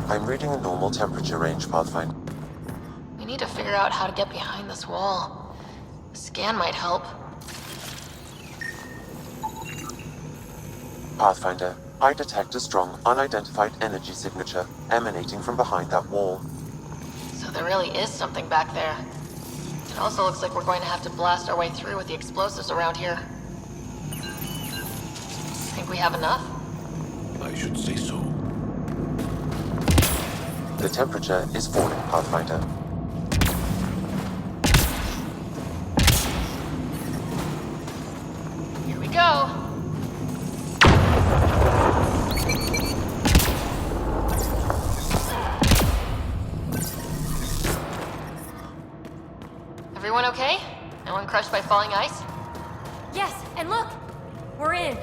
I'm reading a normal temperature range, Pathfinder. We need to figure out how to get behind this wall. A scan might help. Pathfinder, I detect a strong, unidentified energy signature emanating from behind that wall. So there really is something back there. It also looks like we're going to have to blast our way through with the explosives around here. Think we have enough? I should say so. The temperature is falling, Pathfinder. Here we go. Everyone okay? No one crushed by falling ice? Yes, and look! We're in.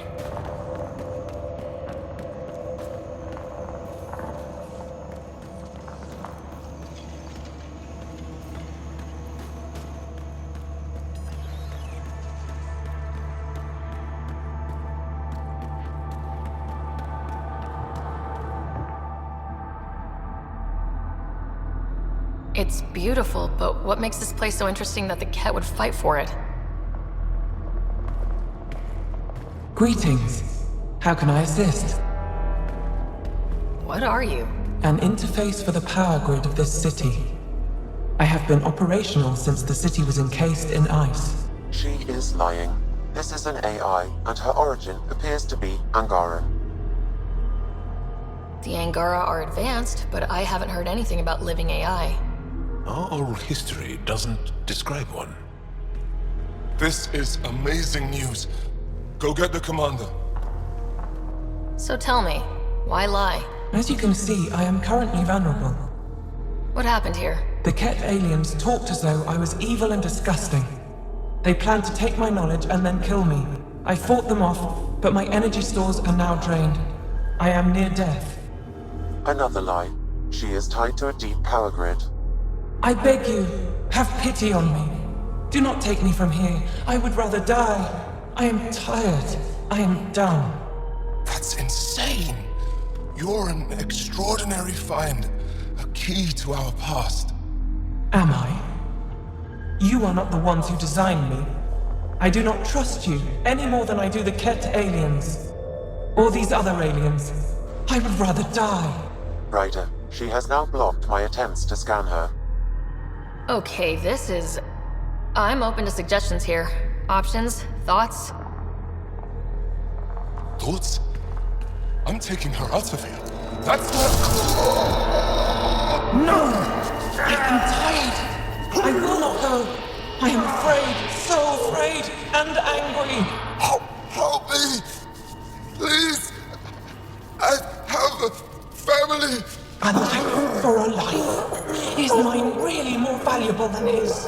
It's beautiful, but what makes this place so interesting that the Kett would fight for it? Greetings. How can I assist? What are you? An interface for the power grid of this city. I have been operational since the city was encased in ice. She is lying. This is an AI, and her origin appears to be Angara. The Angara are advanced, but I haven't heard anything about living AI. Our oral history doesn't describe one. This is amazing news. Go get the commander. So tell me, why lie? As you can see, I am currently vulnerable. What happened here? The Kett aliens talked as though I was evil and disgusting. They planned to take my knowledge and then kill me. I fought them off, but my energy stores are now drained. I am near death. Another lie. She is tied to a deep power grid. I beg you, have pity on me. Do not take me from here. I would rather die. I am tired. I am done. That's insane. You're an extraordinary find. A key to our past. Am I? You are not the ones who designed me. I do not trust you any more than I do the Kett aliens. Or these other aliens. I would rather die. Ryder, she has now blocked my attempts to scan her. Okay, this is... I'm open to suggestions here. Options? Thoughts? Thoughts? I'm taking her out of here. That's not... No! I am tired. I will not go. I am afraid, so afraid and angry. Help me! Please! I have a family! A life for a life. Is mine really more valuable than his?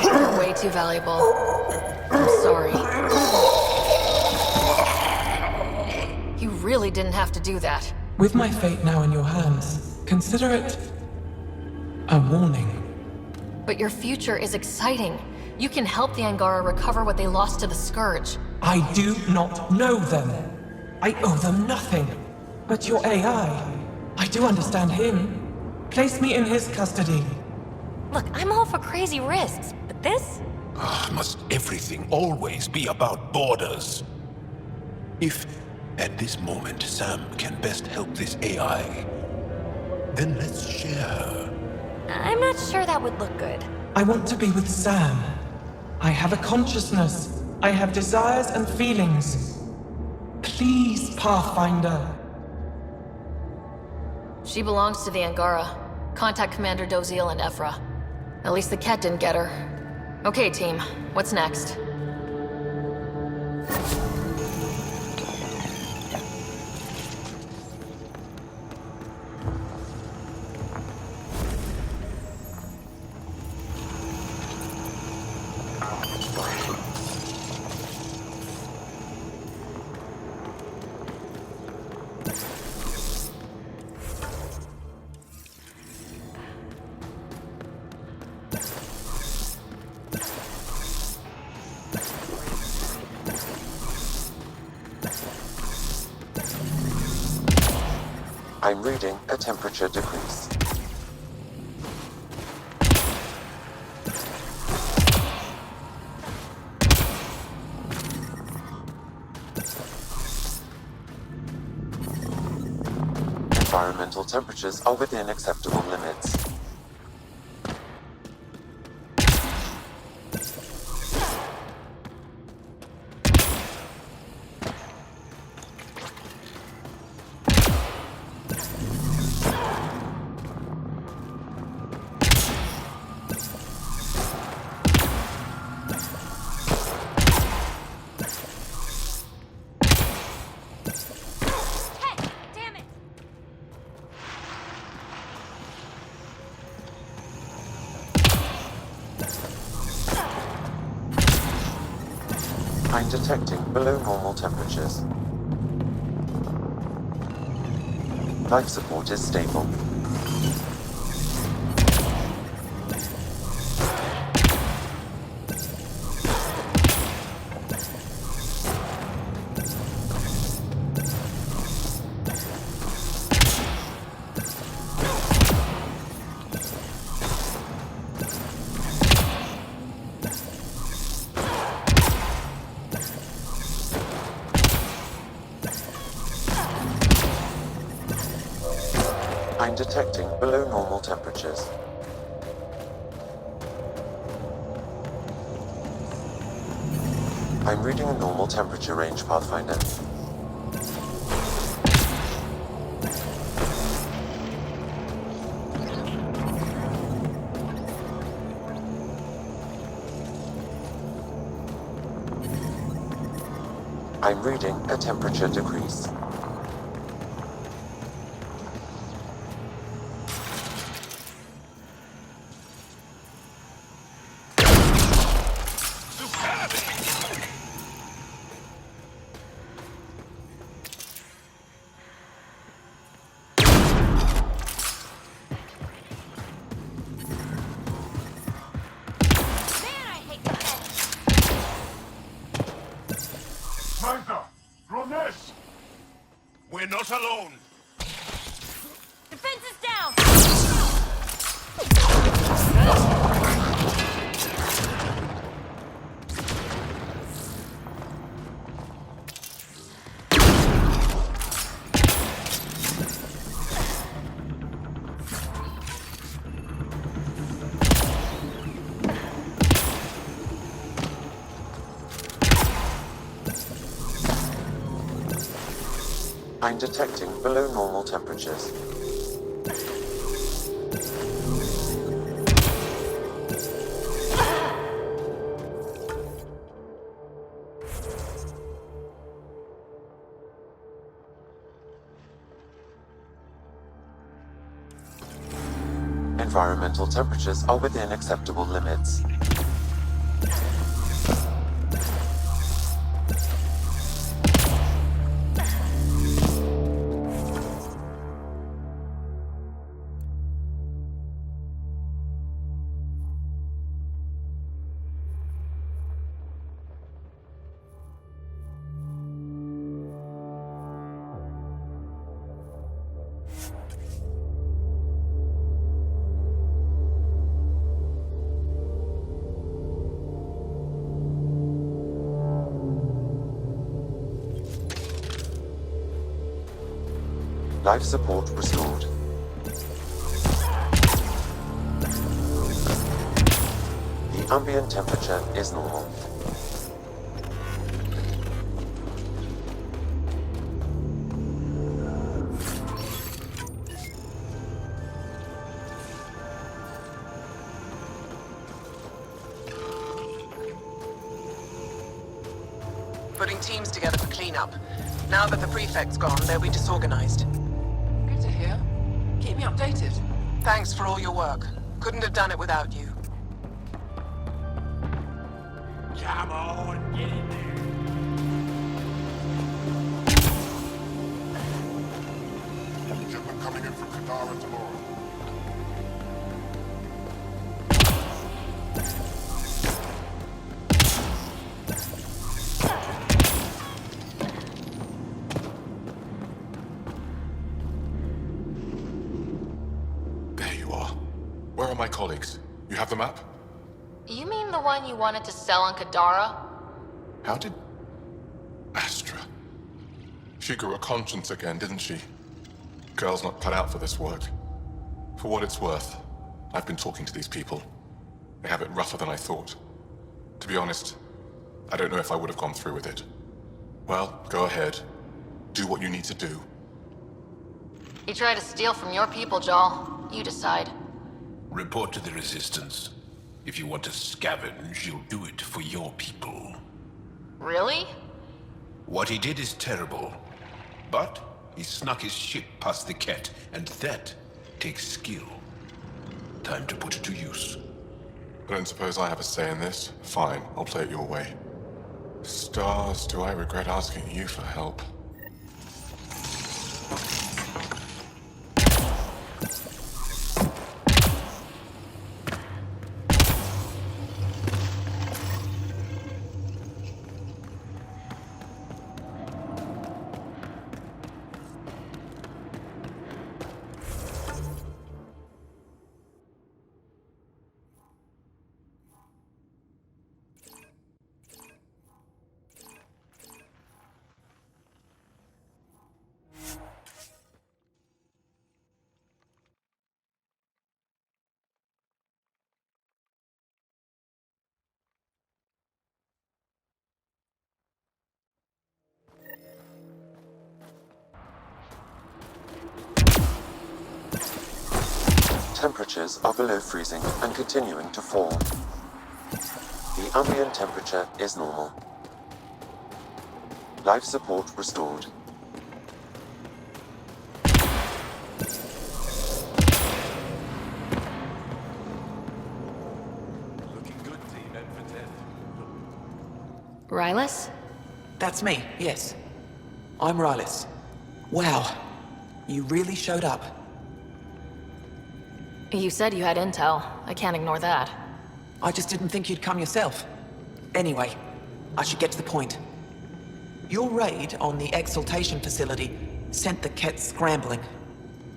You're way too valuable. I'm sorry. You really didn't have to do that. With my fate now in your hands, consider it a warning. But your future is exciting. You can help the Angara recover what they lost to the Scourge. I do not know them. I owe them nothing. But your AI, I do understand him. Place me in his custody. Look, I'm all for crazy risks, but this? Must everything always be about borders? If, at this moment, Sam can best help this AI, then let's share her. I'm not sure that would look good. I want to be with Sam. I have a consciousness. I have desires and feelings. Please, Pathfinder. She belongs to the Angara. Contact Commander Dozil and Ephra. At least the Kett didn't get her. Okay, team. What's next? I'm reading a temperature decrease. Environmental temperatures are within acceptable limits. I'm detecting below normal temperatures. Life support is stable. I'm detecting below normal temperatures. I'm reading a normal temperature range, Pathfinder. I'm reading a temperature decrease. We're not alone. Defense is down! I'm detecting below normal temperatures. Environmental temperatures are within acceptable limits. Life support restored. The ambient temperature is normal. Putting teams together for cleanup. Now that the prefect's gone, they'll be disorganized. Good to hear. Keep me updated. Thanks for all your work. Couldn't have done it without you. Come on, get in there. Shipment coming in from Kadara tomorrow. you are. Where are my colleagues? You have the map? You mean the one you wanted to sell on Kadara? How did... Astra... She grew a conscience again, didn't she? Girl's not cut out for this work. For what it's worth, I've been talking to these people. They have it rougher than I thought. To be honest, I don't know if I would have gone through with it. Well, go ahead. Do what you need to do. He tried to steal from your people, Jal. You decide. Report to the Resistance. If you want to scavenge, you'll do it for your people. Really? What he did is terrible. But he snuck his ship past the Kett, and that takes skill. Time to put it to use. I don't suppose I have a say in this. Fine, I'll play it your way. Stars, do I regret asking you for help? Temperatures are below freezing and continuing to fall. The ambient temperature is normal. Life support restored. Looking good, team. End for 10. Rylus? That's me, yes. I'm Rylus. Wow. You really showed up. You said you had intel. I can't ignore that. I just didn't think you'd come yourself. Anyway, I should get to the point. Your raid on the exaltation facility sent the Kett scrambling.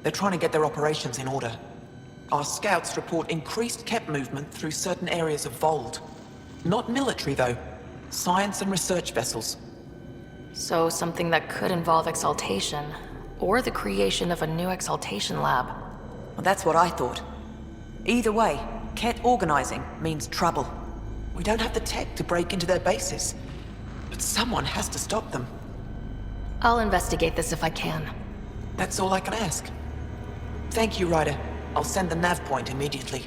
They're trying to get their operations in order. Our scouts report increased Kett movement through certain areas of Vold. Not military, though. Science and research vessels. So something that could involve exaltation, or the creation of a new exaltation lab. Well, that's what I thought. Either way, Kett organizing means trouble. We don't have the tech to break into their bases. But someone has to stop them. I'll investigate this if I can. That's all I can ask. Thank you, Ryder. I'll send the nav point immediately.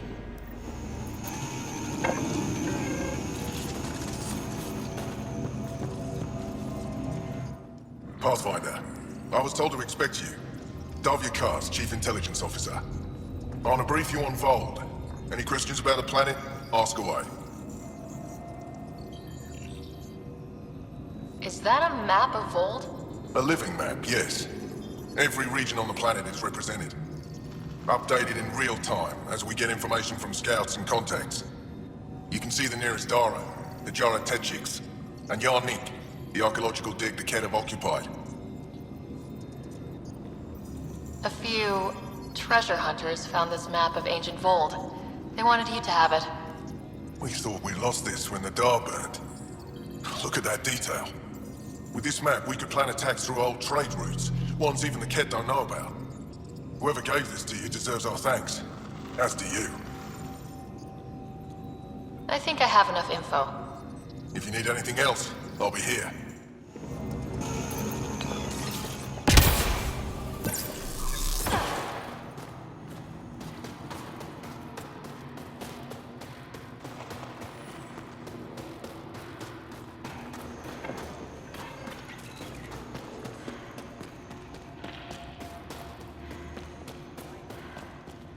Pathfinder, I was told to expect you. Davia Kars, Chief Intelligence Officer. I want to brief you on Vold. Any questions about the planet? Ask away. Is that a map of Vold? A living map, yes. Every region on the planet is represented. Updated in real time as we get information from scouts and contacts. You can see the nearest Dara, the Jara Tetchiks, and Yarnik, the archaeological dig the Kett have occupied. A few treasure hunters found this map of ancient Vold. They wanted you to have it. We thought we lost this when the Dar burned. Look at that detail. With this map, we could plan attacks through old trade routes, ones even the Kett don't know about. Whoever gave this to you deserves our thanks. As do you. I think I have enough info. If you need anything else, I'll be here.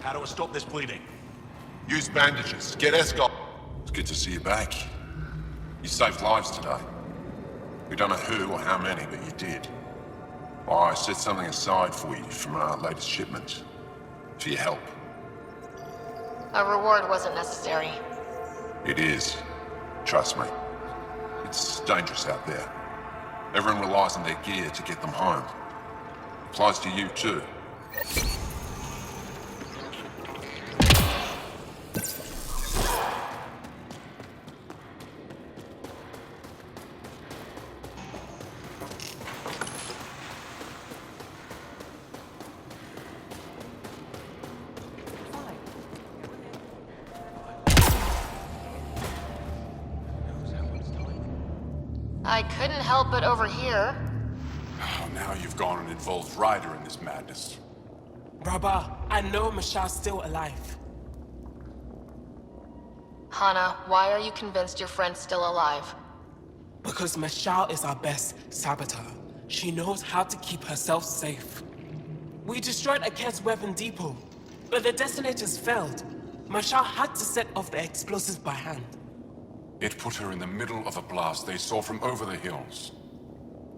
How do I stop this bleeding? Use bandages. Get Escort. It's good to see you back. You saved lives today. We don't know who or how many, but you did. Well, I set something aside for you from our latest shipment. For your help. A reward wasn't necessary. It is. Trust me. It's dangerous out there. Everyone relies on their gear to get them home. Applies to you too. Couldn't help but overhear. Oh, now you've gone and involved Ryder in this madness. Brother, I know Michelle's still alive. Hana, why are you convinced your friend's still alive? Because Michelle is our best saboteur. She knows how to keep herself safe. We destroyed a Kett's weapon depot, but the detonators failed. Michelle had to set off the explosives by hand. It put her in the middle of a blast they saw from over the hills.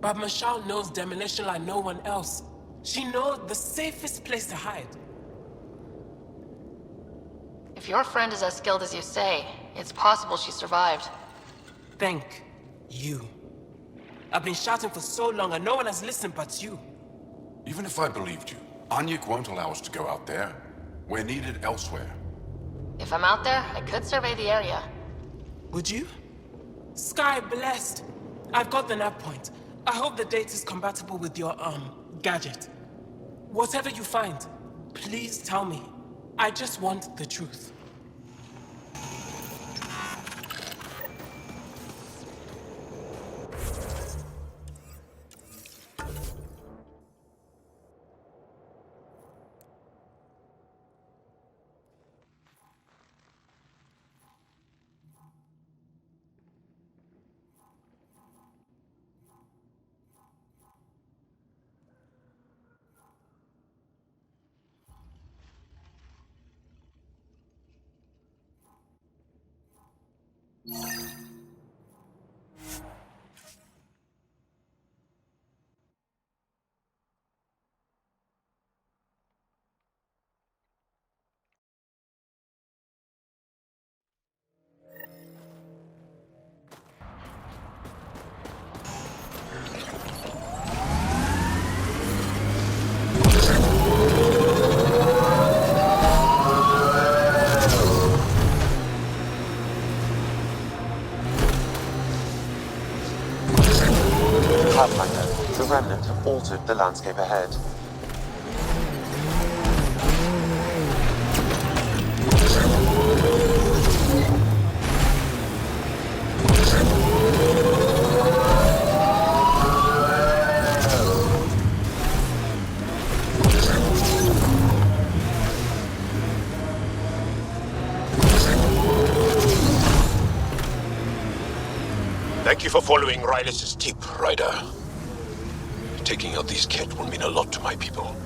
But Michelle knows demolition like no one else. She knows the safest place to hide. If your friend is as skilled as you say, it's possible she survived. Thank you. I've been shouting for so long and no one has listened but you. Even if I believed you, Anyuk won't allow us to go out there. We're needed elsewhere. If I'm out there, I could survey the area. Would you? Sky blessed. I've got the nav point. I hope the data is compatible with your, gadget. Whatever you find, please tell me. I just want the truth. Pathfinder, the Remnant have altered the landscape ahead. Thank you for following Ryder's tip, Ryder. Taking out these Kett will mean a lot to my people.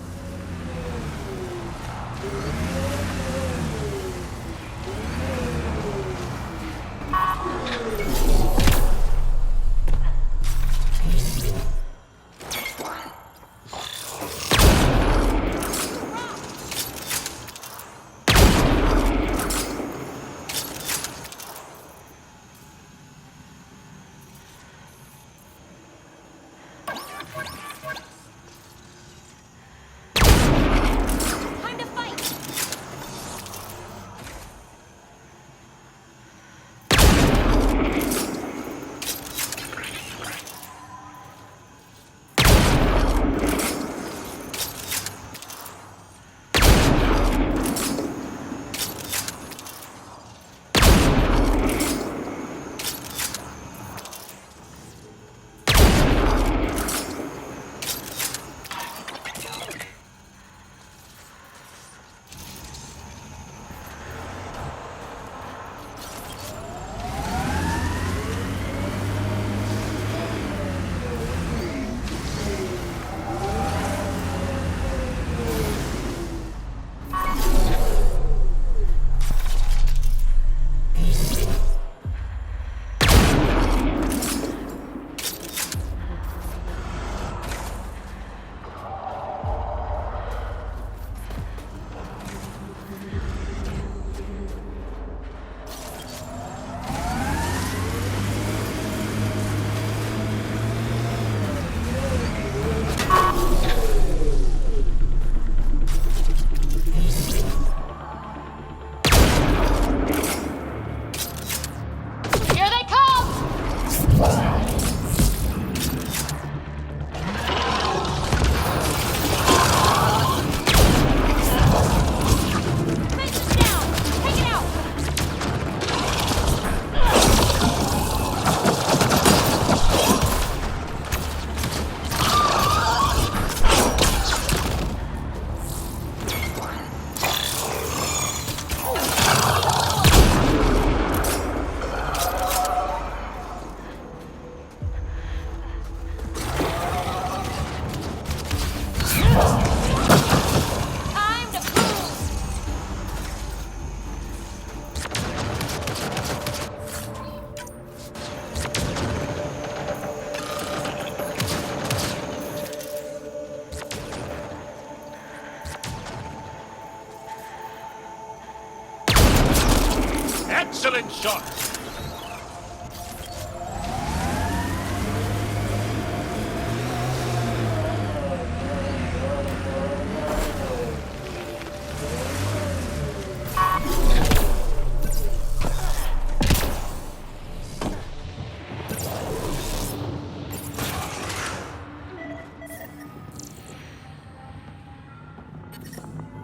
Excellent shot!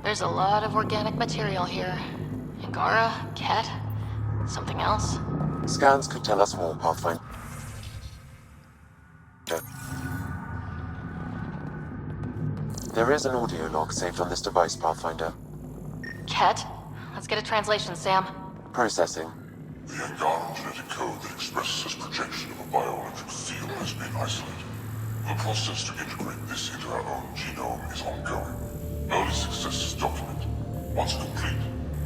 There's a lot of organic material here. Angara, Kett, something else? Scans could tell us more, Pathfinder. There is an audio log saved on this device, Pathfinder. Kett? Let's get a translation, Sam. Processing. The Angara genetic code that expresses this projection of a bioelectric field has been isolated. The process to integrate this into our own genome is ongoing. Early successes documented. Once complete,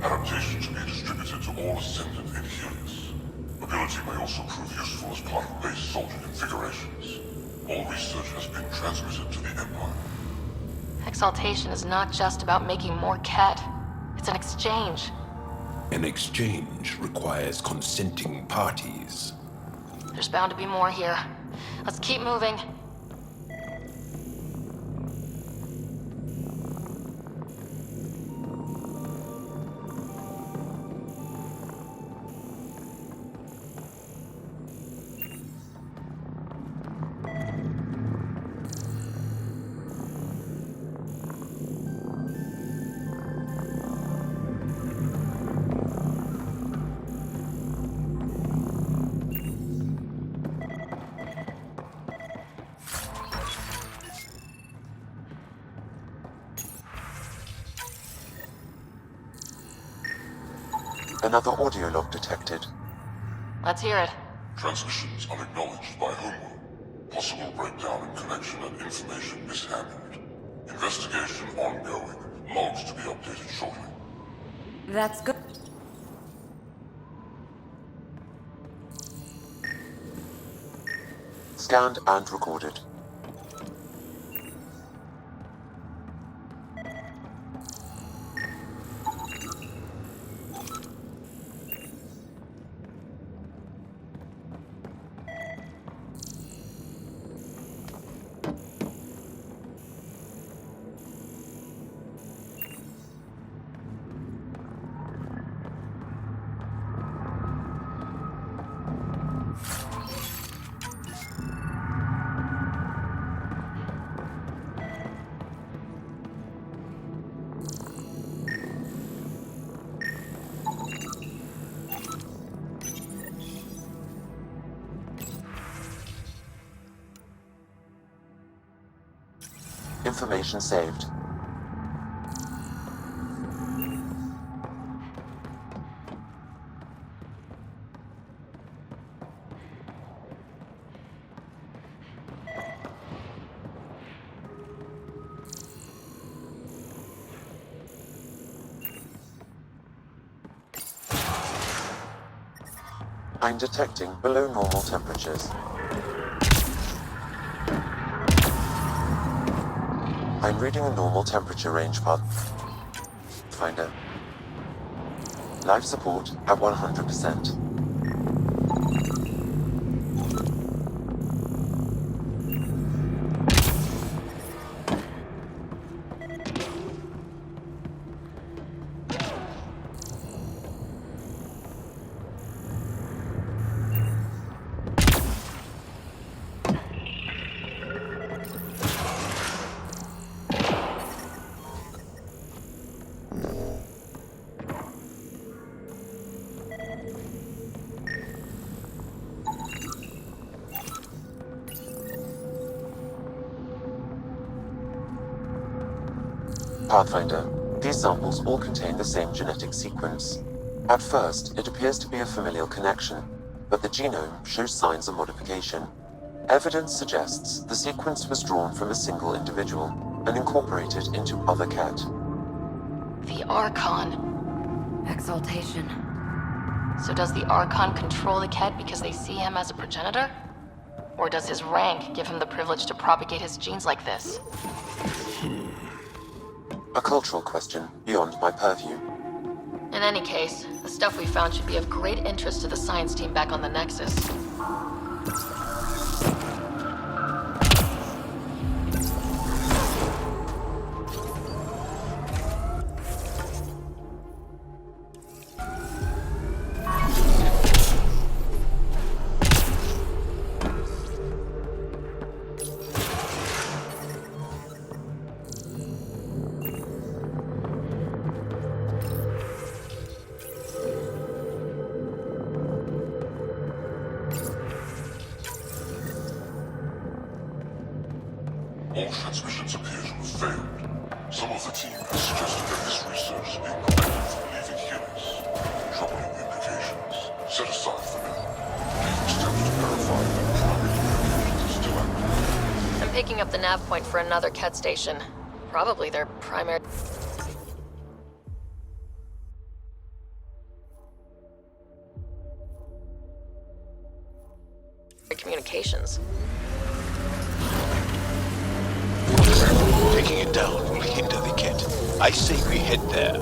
adaptation to be distributed to all ascendant in Helios. Ability may also prove useful as part of base soldier configurations. All research has been transmitted to the Empire. Exaltation is not just about making more Kett. It's an exchange. An exchange requires consenting parties. There's bound to be more here. Let's keep moving. Another audio log detected. Let's hear it. Transmissions unacknowledged by Homeworld. Possible breakdown in connection and information mishandled. Investigation ongoing. Logs to be updated shortly. That's good. Scanned and recorded. Information saved. I'm detecting below normal temperatures. I'm reading a normal temperature range, Pathfinder. Life support at 100%. Pathfinder, these samples all contain the same genetic sequence. At first, it appears to be a familial connection, but the genome shows signs of modification. Evidence suggests the sequence was drawn from a single individual and incorporated into other Kett. The Archon. Exaltation. So does the Archon control the Kett because they see him as a progenitor? Or does his rank give him the privilege to propagate his genes like this? A cultural question beyond my purview. In any case, the stuff we found should be of great interest to the science team back on the Nexus. All transmissions appear to have failed. Some of the team has suggested that this research is being prevented from leaving humans. Troubling implications. Set aside for now. Taking steps to verify that primary communications are still active. I'm picking up the nav point for another Kett station. Probably their primary... communications. Taking it down will hinder the Kett. I say we head there.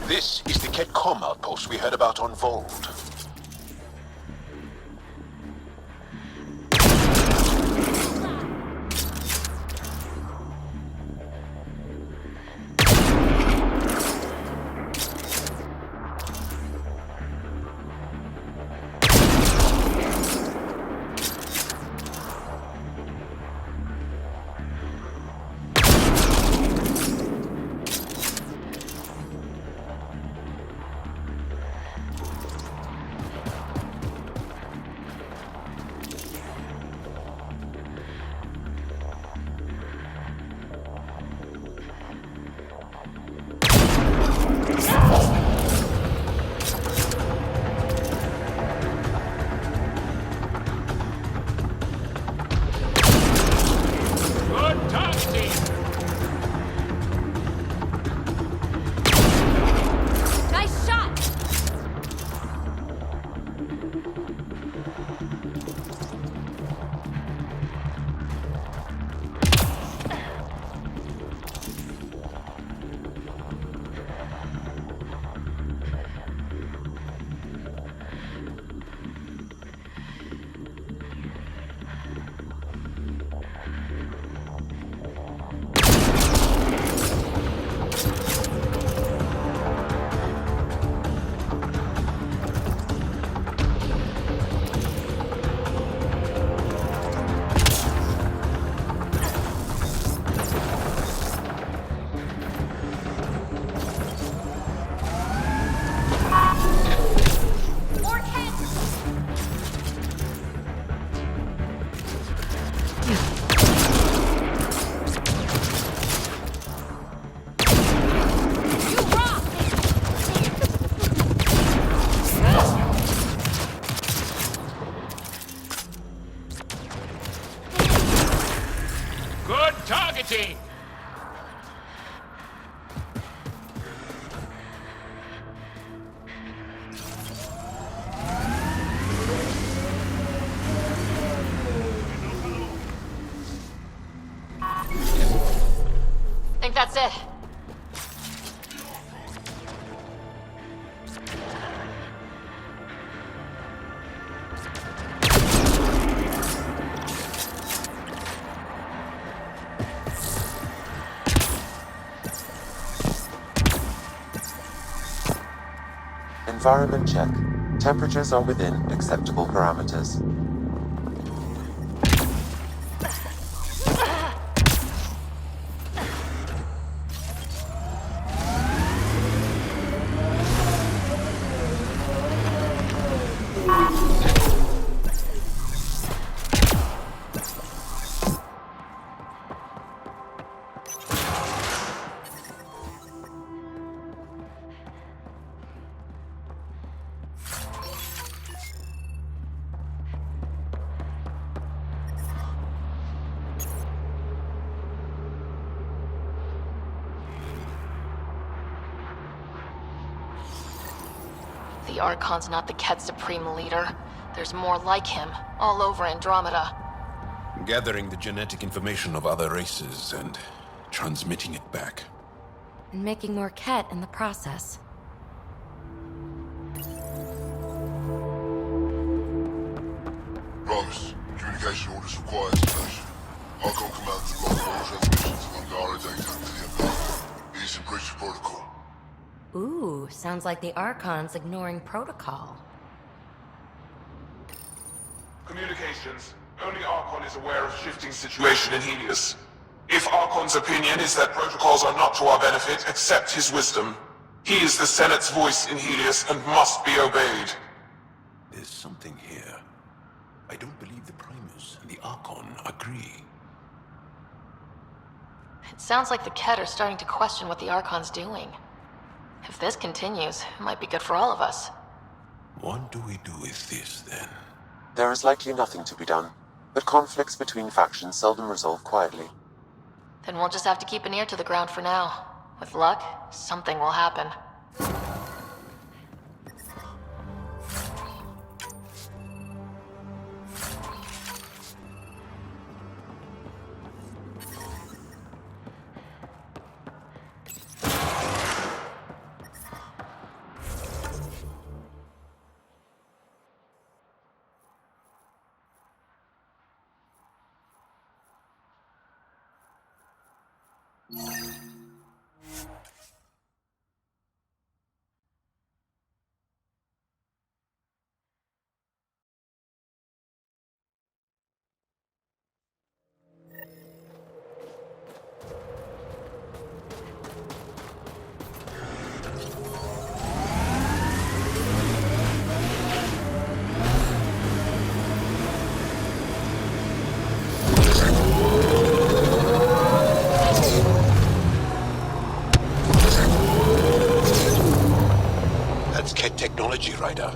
This is the Kett comm outpost we heard about on Vold. that's it. Environment check. Temperatures are within acceptable parameters. The Archon's not the Kett's supreme leader. There's more like him, all over Andromeda. Gathering the genetic information of other races and transmitting it back. And making more Kett in the process. Rose, communication orders required station. Archon Command to block all transmissions of Kadara data to the Empire. It is in breach of protocol. Ooh, sounds like the Archon's ignoring protocol. Communications. Only Archon is aware of shifting situation in Helios. If Archon's opinion is that protocols are not to our benefit, accept his wisdom. He is the Senate's voice in Helios and must be obeyed. There's something here. I don't believe the Primus and the Archon agree. It sounds like the Kett are starting to question what the Archon's doing. If this continues, it might be good for all of us. What do we do with this, then? There is likely nothing to be done, but conflicts between factions seldom resolve quietly. Then we'll just have to keep an ear to the ground for now. With luck, something will happen. Technology, Ryder.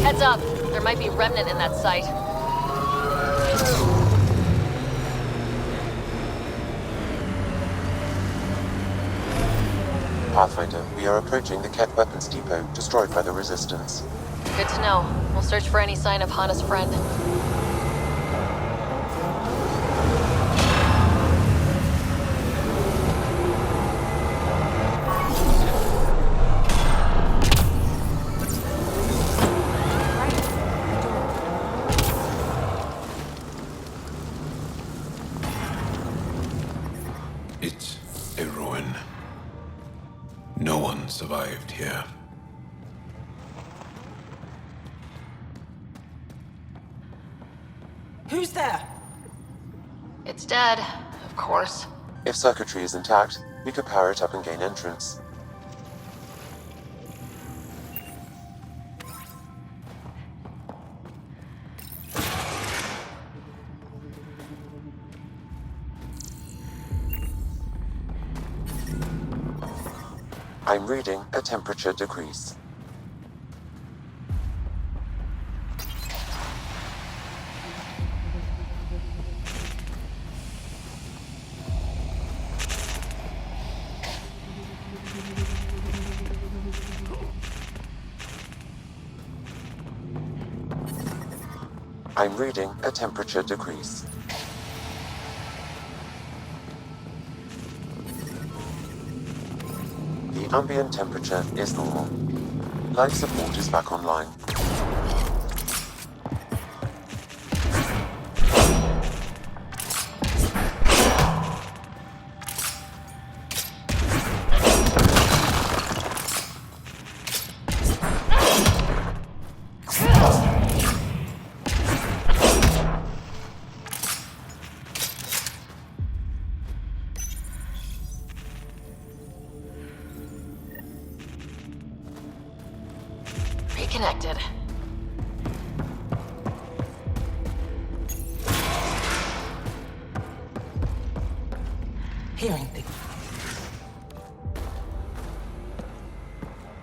Heads up! There might be a remnant in that site. Pathfinder, we are approaching the Kett weapons depot, destroyed by the Resistance. Good to know. We'll search for any sign of Hana's friend. It's a ruin. No one survived here. Who's there? It's dead, of course. If circuitry is intact, we could power it up and gain entrance. I'm reading a temperature decrease. I'm reading a temperature decrease. The ambient temperature is normal. Life support is back online. Reconnected. Hearing things.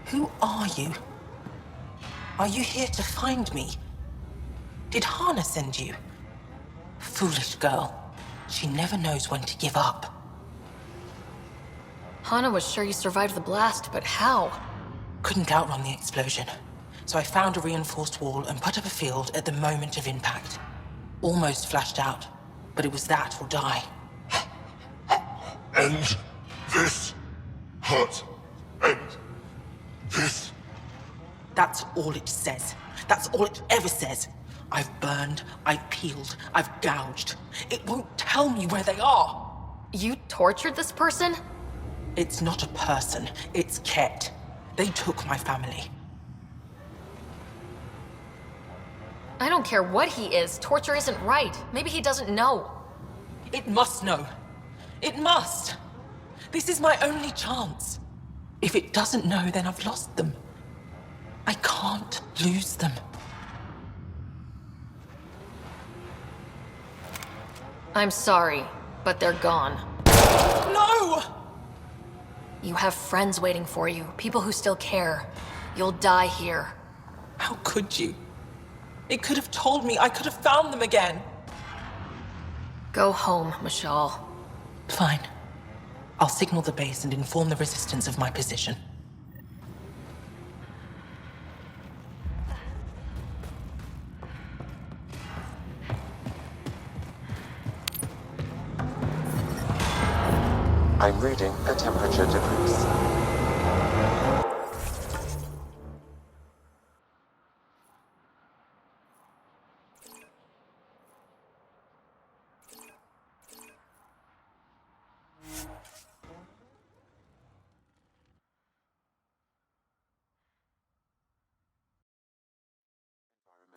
Who are you? Are you here to find me? Did Hana send you? Foolish girl. She never knows when to give up. Hana was sure you survived the blast, but how? Couldn't outrun the explosion. So I found a reinforced wall and put up a field at the moment of impact. Almost flashed out, but it was that or die. End this hurt. End this. That's all it says. That's all it ever says. I've burned, I've peeled, I've gouged. It won't tell me where they are. You tortured this person? It's not a person, it's Kett. They took my family. I don't care what he is. Torture isn't right. Maybe he doesn't know. It must know. It must. This is my only chance. If it doesn't know, then I've lost them. I can't lose them. I'm sorry, but they're gone. No! You have friends waiting for you, people who still care. You'll die here. How could you? It could have told me. I could have found them again. Go home, Mashal. Fine. I'll signal the base and inform the resistance of my position. I'm reading a temperature decrease.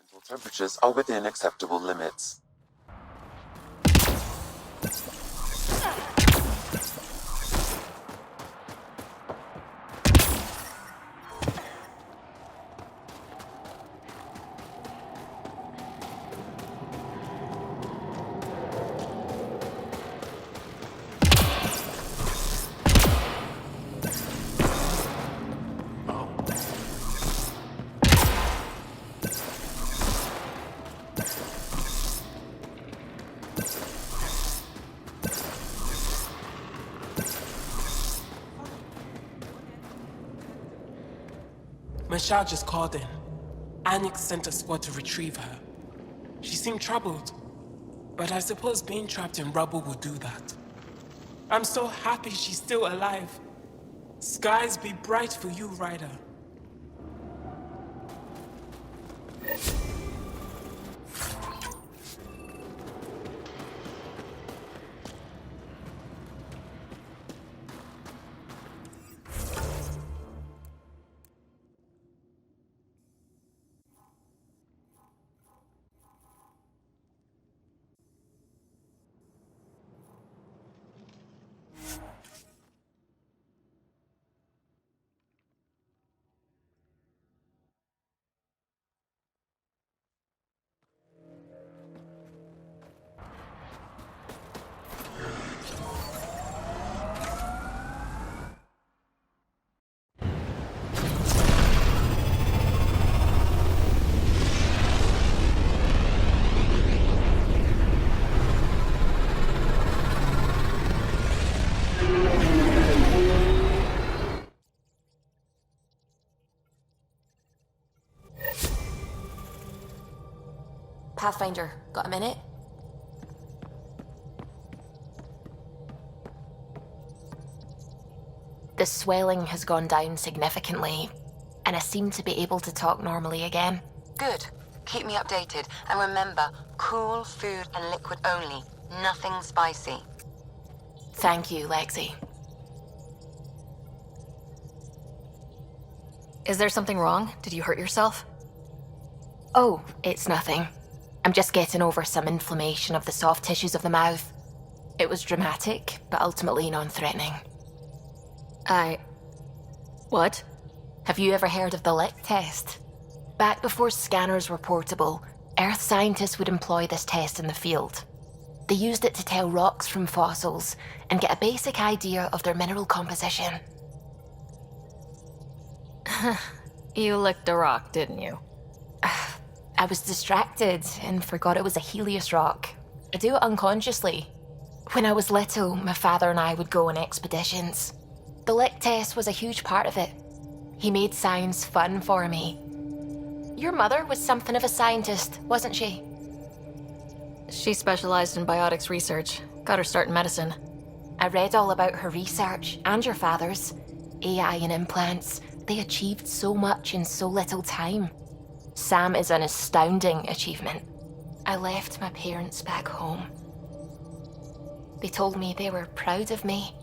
Environmental temperatures are within acceptable limits. Mashal just called in. Anik sent a squad to retrieve her. She seemed troubled, but I suppose being trapped in rubble would do that. I'm so happy she's still alive. Skies be bright for you, Ryder. Pathfinder, got a minute? The swelling has gone down significantly, and I seem to be able to talk normally again. Good. Keep me updated. And remember, cool food and liquid only. Nothing spicy. Thank you, Lexi. Is there something wrong? Did you hurt yourself? Oh, it's nothing. I'm just getting over some inflammation of the soft tissues of the mouth. It was dramatic, but ultimately non-threatening. What? Have you ever heard of the lick test? Back before scanners were portable, Earth scientists would employ this test in the field. They used it to tell rocks from fossils and get a basic idea of their mineral composition. You licked a rock, didn't you? I was distracted and forgot it was a Helios rock. I do it unconsciously. When I was little, my father and I would go on expeditions. The lick test was a huge part of it. He made science fun for me. Your mother was something of a scientist, wasn't she? She specialized in biotics research. Got her start in medicine. I read all about her research, and your father's. AI and implants. They achieved so much in so little time. Sam is an astounding achievement. I left my parents back home. They told me they were proud of me,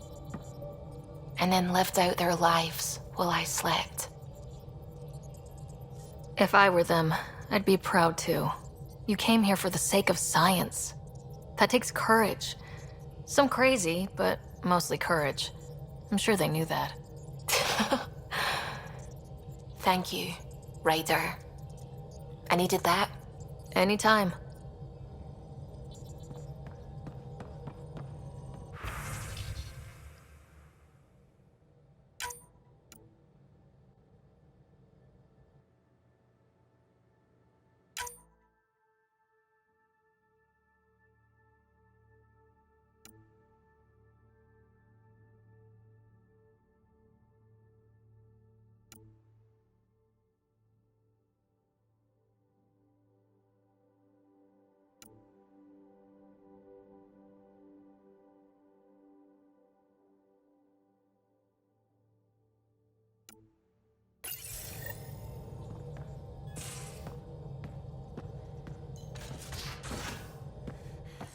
and then lived out their lives while I slept. If I were them, I'd be proud too. You came here for the sake of science. That takes courage. Some crazy, but mostly courage. I'm sure they knew that. Thank you, Ryder. I needed that. Anytime.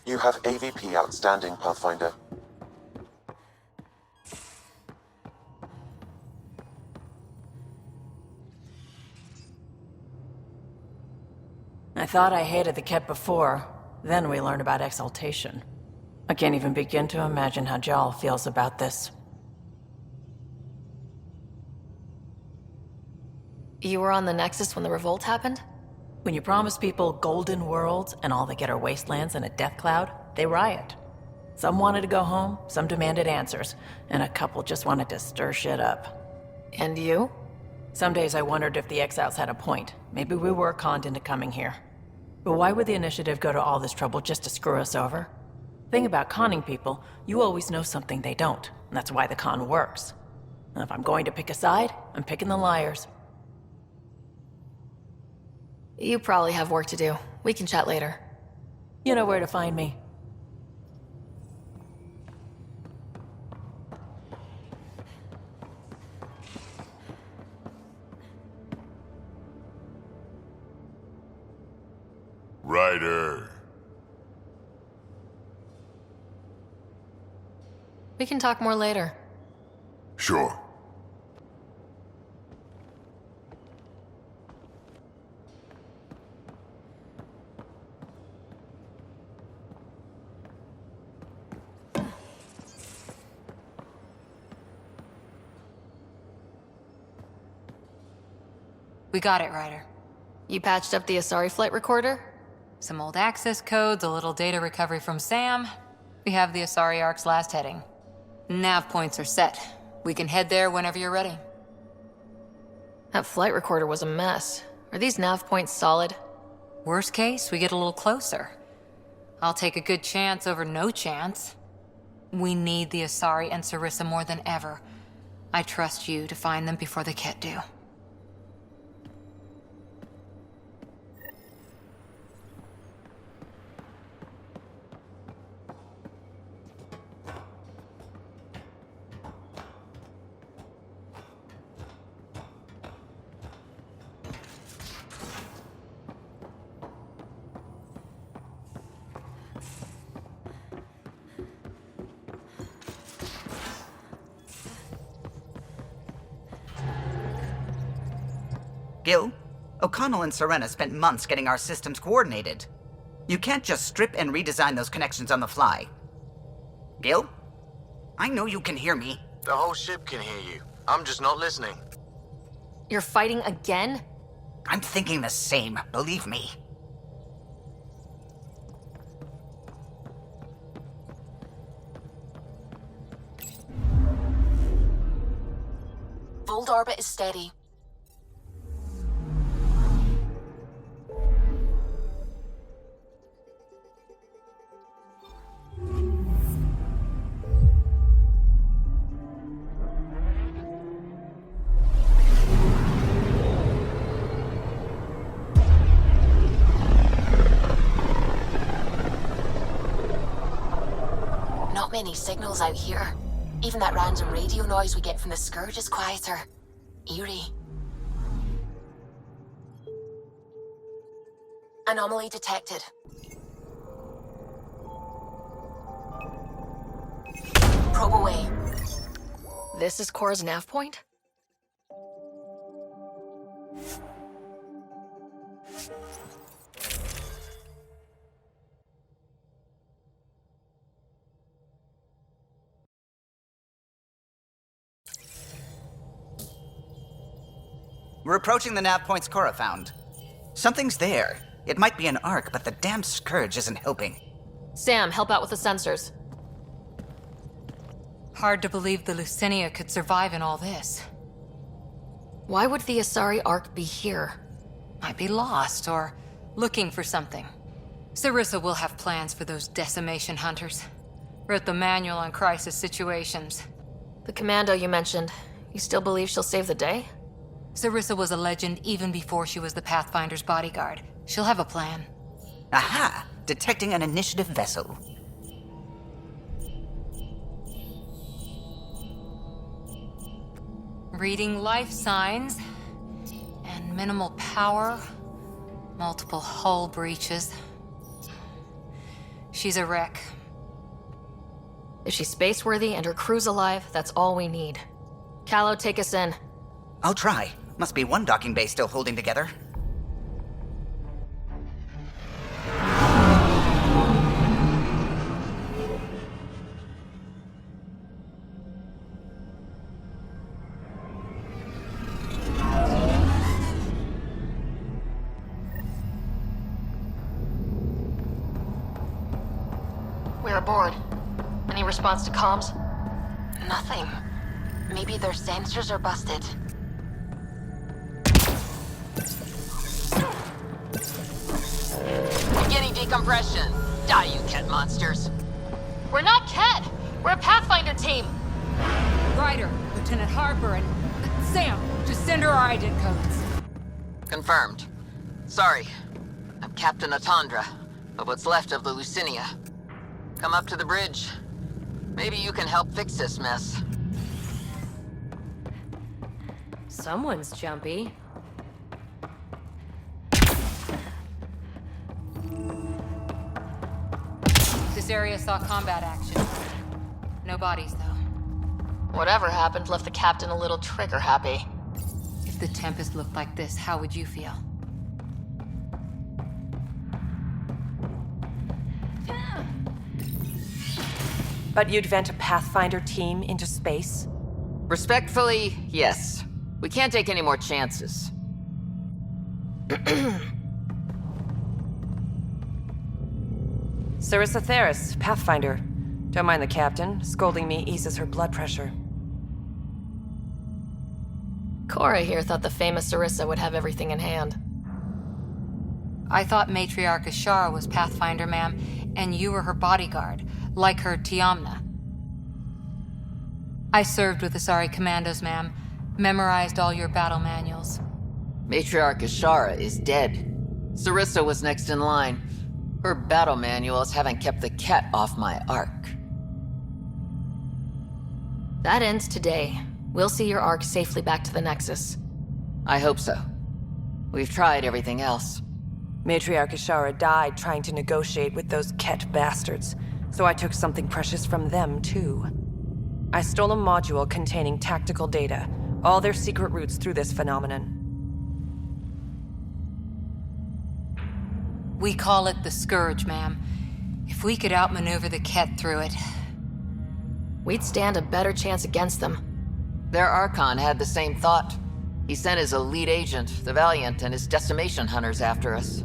You have AVP outstanding, Pathfinder. I thought I hated the Kett before. Then we learned about exaltation. I can't even begin to imagine how Jal feels about this. You were on the Nexus when the revolt happened? When you promise people golden worlds and all they get are wastelands and a death cloud, they riot. Some wanted to go home, some demanded answers, and a couple just wanted to stir shit up. And you? Some days I wondered if the exiles had a point. Maybe we were conned into coming here. But why would the Initiative go to all this trouble just to screw us over? Thing about conning people, you always know something they don't, and that's why the con works. And if I'm going to pick a side, I'm picking the liars. You probably have work to do. We can chat later. You know where to find me. Ryder. We can talk more later. Sure. We got it, Ryder. You patched up the Asari flight recorder? Some old access codes, a little data recovery from Sam. We have the Asari Ark's last heading. Nav points are set. We can head there whenever you're ready. That flight recorder was a mess. Are these nav points solid? Worst case, we get a little closer. I'll take a good chance over no chance. We need the Asari and Sarissa more than ever. I trust you to find them before the Kett do. Gil, O'Connell and Serena spent months getting our systems coordinated. You can't just strip and redesign those connections on the fly. Gil? I know you can hear me. The whole ship can hear you. I'm just not listening. You're fighting again? I'm thinking the same, believe me. Fold orbit is steady. Not many signals out here. Even that random radio noise we get from the Scourge is quieter. Eerie. Anomaly detected. Probe away. This is Cora's nav point? We're approaching the nav points Cora found. Something's there. It might be an Ark, but the damn Scourge isn't helping. Sam, help out with the sensors. Hard to believe the Lucinia could survive in all this. Why would the Asari Ark be here? Might be lost or looking for something. Sarissa will have plans for those decimation hunters. Wrote the manual on crisis situations. The commando you mentioned, you still believe she'll save the day? Sarissa was a legend even before she was the Pathfinder's bodyguard. She'll have a plan. Aha! Detecting an initiative vessel. Reading life signs. And minimal power. Multiple hull breaches. She's a wreck. If she's space-worthy and her crew's alive, that's all we need. Callow, take us in. I'll try. Must be one docking bay still holding together. We're aboard. Any response to comms? Nothing. Maybe their sensors are busted. Beginning decompression. Die, you Kett monsters. We're not Kett! We're a Pathfinder team! Ryder, Lieutenant Harper, and Sam, just send her our ident codes. Confirmed. Sorry. I'm Captain Atandra, but what's left of the Lucinia. Come up to the bridge. Maybe you can help fix this mess. Someone's jumpy. This area saw combat action. No bodies, though. Whatever happened left the captain a little trigger-happy. If the Tempest looked like this, how would you feel? But you'd vent a Pathfinder team into space? Respectfully, yes. We can't take any more chances. Sarissa Theris, Pathfinder. Don't mind the captain. Scolding me eases her blood pressure. Cora here thought the famous Sarissa would have everything in hand. I thought Matriarch Ashara was Pathfinder, ma'am, and you were her bodyguard, like her Tiamna. I served with Asari commandos, ma'am. Memorized all your battle manuals. Matriarch Ashara is dead. Sarissa was next in line. Her battle manuals haven't kept the Kett off my Ark. That ends today. We'll see your Ark safely back to the Nexus. I hope so. We've tried everything else. Matriarch Ashara died trying to negotiate with those Kett bastards, so I took something precious from them, too. I stole a module containing tactical data, all their secret routes through this phenomenon. We call it the Scourge, ma'am. If we could outmaneuver the Kett through it... We'd stand a better chance against them. Their Archon had the same thought. He sent his elite agent, the Valiant, and his decimation hunters after us.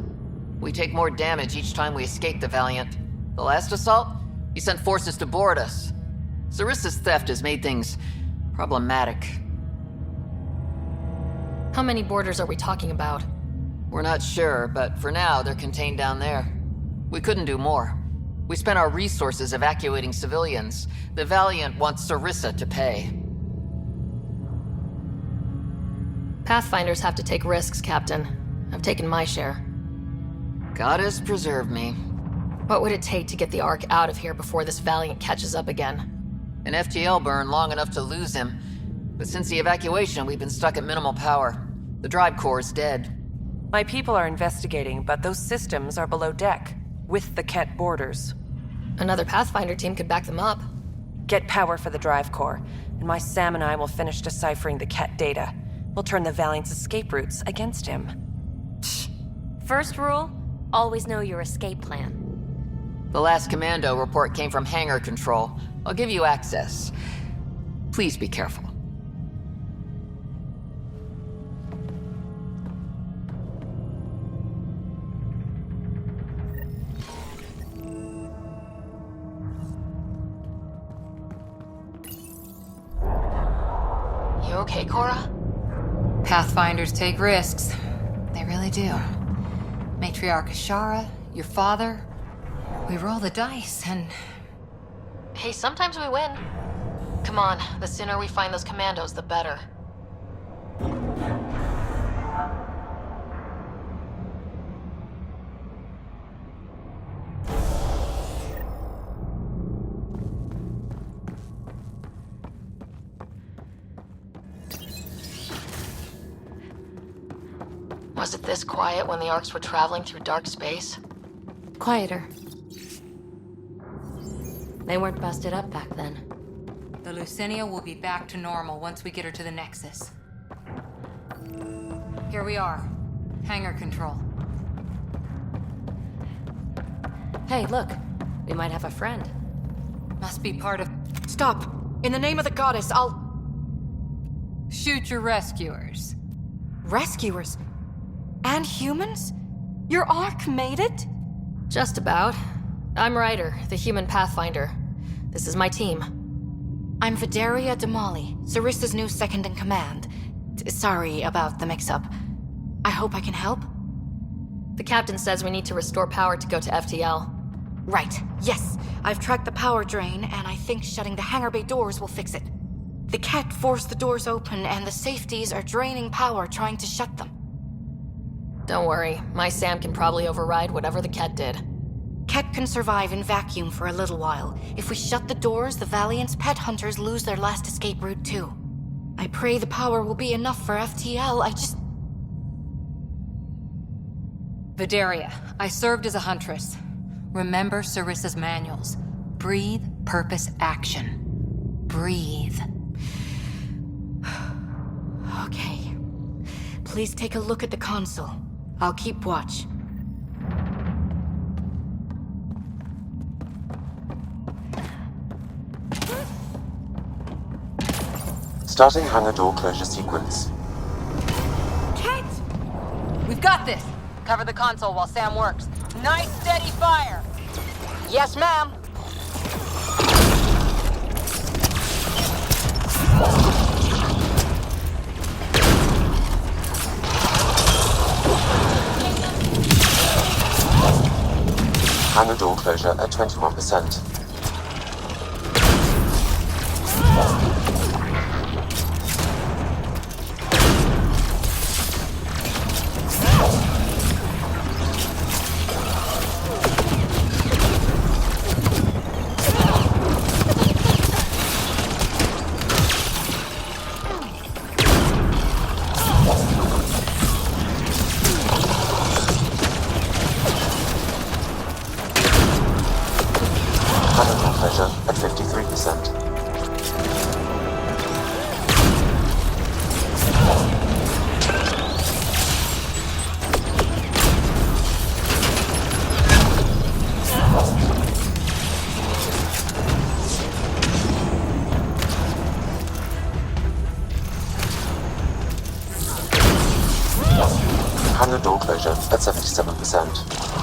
We take more damage each time we escape the Valiant. The last assault, he sent forces to board us. Sarissa's theft has made things problematic. How many boarders are we talking about? We're not sure, but for now, they're contained down there. We couldn't do more. We spent our resources evacuating civilians. The Valiant wants Sarissa to pay. Pathfinders have to take risks, Captain. I've taken my share. God has preserved me. What would it take to get the Ark out of here before this Valiant catches up again? An FTL burn long enough to lose him. But since the evacuation, we've been stuck at minimal power. The drive core is dead. My people are investigating, but those systems are below deck, with the Kett boarders. Another Pathfinder team could back them up. Get power for the drive core, and my Sam and I will finish deciphering the Kett data. We'll turn the Valiant's escape routes against him. First rule, always know your escape plan. The last commando report came from hangar control. I'll give you access. Please be careful. You okay, Cora? Pathfinders take risks. They really do. Matriarch Ashara, your father. We roll the dice and... Hey, sometimes we win. Come on, the sooner we find those commandos, the better. Was it this quiet when the Arks were traveling through dark space? Quieter. They weren't busted up back then. The Lucinia will be back to normal once we get her to the Nexus. Here we are. Hangar control. Hey, look. We might have a friend. Must be part of... Stop! In the name of the goddess, I'll... Shoot your rescuers. Rescuers? And humans? Your Ark made it? Just about. I'm Ryder, the human Pathfinder. This is my team. I'm Vidaria Damali, Sarissa's new second-in-command. Sorry about the mix-up. I hope I can help? The captain says we need to restore power to go to FTL. Right, yes. I've tracked the power drain, and I think shutting the hangar bay doors will fix it. The Kett forced the doors open, and the safeties are draining power trying to shut them. Don't worry, my Sam can probably override whatever the Kett did. Kett can survive in vacuum for a little while. If we shut the doors, the Valiant's pet hunters lose their last escape route too. I pray the power will be enough for FTL, Vidaria, I served as a huntress. Remember Sarissa's manuals. Breathe, purpose, action. Breathe. Okay. Please take a look at the console. I'll keep watch. Starting hangar door closure sequence. Kett! We've got this! Cover the console while Sam works. Nice, steady fire! Yes, ma'am! Hangar door closure at 21%. Hangar door closure at 77%.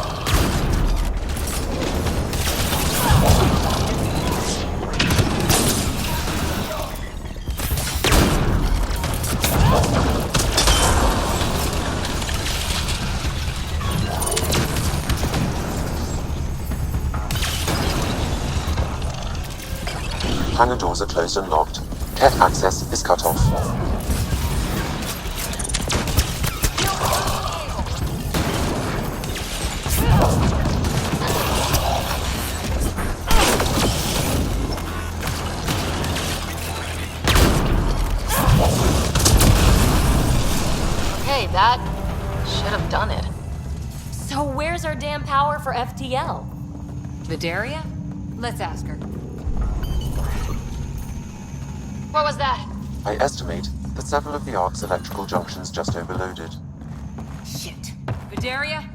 Hangar doors are closed and locked. Kett access is cut off. Okay, that should have done it. So where's our damn power for FTL? Vidaria? Let's ask her. What was that? I estimate that several of the Ark's electrical junctions just overloaded. Shit. Vidaria,